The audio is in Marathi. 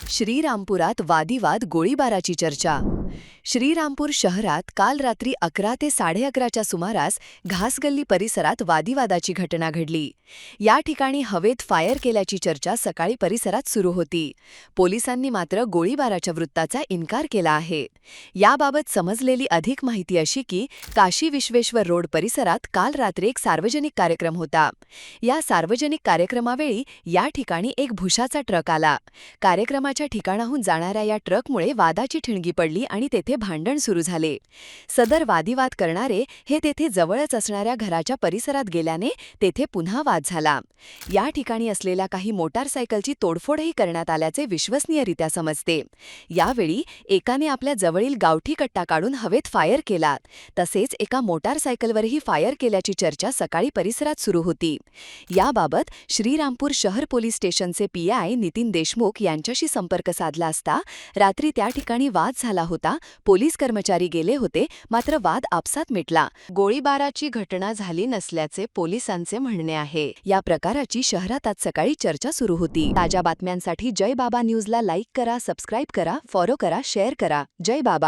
श्रीरामपुरात वादीवाद गोळीबाराची चर्चा. श्रीरामपूर शहरात काल रात्री 11 ते 11:30च्या सुमारास घासगल्ली परिसरात वादीवादाची घटना घडली. या ठिकाणी हवेत फायर केल्याची चर्चा सकाळी परिसरात सुरू होती. पोलिसांनी मात्र गोळीबाराच्या वृत्ताचा इन्कार केला आहे. याबाबत समजलेली अधिक माहिती अशी की काशी विश्वेश्वर रोड परिसरात काल रात्री एक सार्वजनिक कार्यक्रम होता. या सार्वजनिक कार्यक्रमावेळी या ठिकाणी एक भुशाचा ट्रक आला. कार्यक्रमाच्या ठिकाणाहून जाणाऱ्या या ट्रकमुळे वादाची ठिणगी पडली आणि तेथे भांडण सुरू झाले. सदर वादीवाद करणारे हे तेथे जवळच असणाऱ्या घराच्या परिसरात गेल्याने तेथे पुन्हा वाद झाला. या ठिकाणी असलेल्या काही मोटारसायकलची तोडफोडही करण्यात आल्याचे विश्वसनीयरित्या समजते. यावेळी एकाने आपल्या जवळील गावठी कट्टा काढून हवेत फायर केला. तसेच एका मोटारसायकलवरही फायर केल्याची चर्चा सकाळी परिसरात सुरू होती. याबाबत श्रीरामपूर शहर पोलीस स्टेशनचे पीआय नितीन देशमुख यांच्याशी संपर्क साधला असता रात्री त्या ठिकाणी वाद झाला होता. पोलीस कर्मचारी गेले होते, मात्र वाद आपसात मिटला. गोळीबाराची घटना झाली नसल्याचे पोलिसांचे म्हणणे आहे. या प्रकाराची शहरात आज सकाळी चर्चा सुरू होती. ताज्या बातम्यांसाठी जय बाबा न्यूजला लाईक करा, सबस्क्राईब करा, फॉलो करा, शेअर करा. जय बाबा.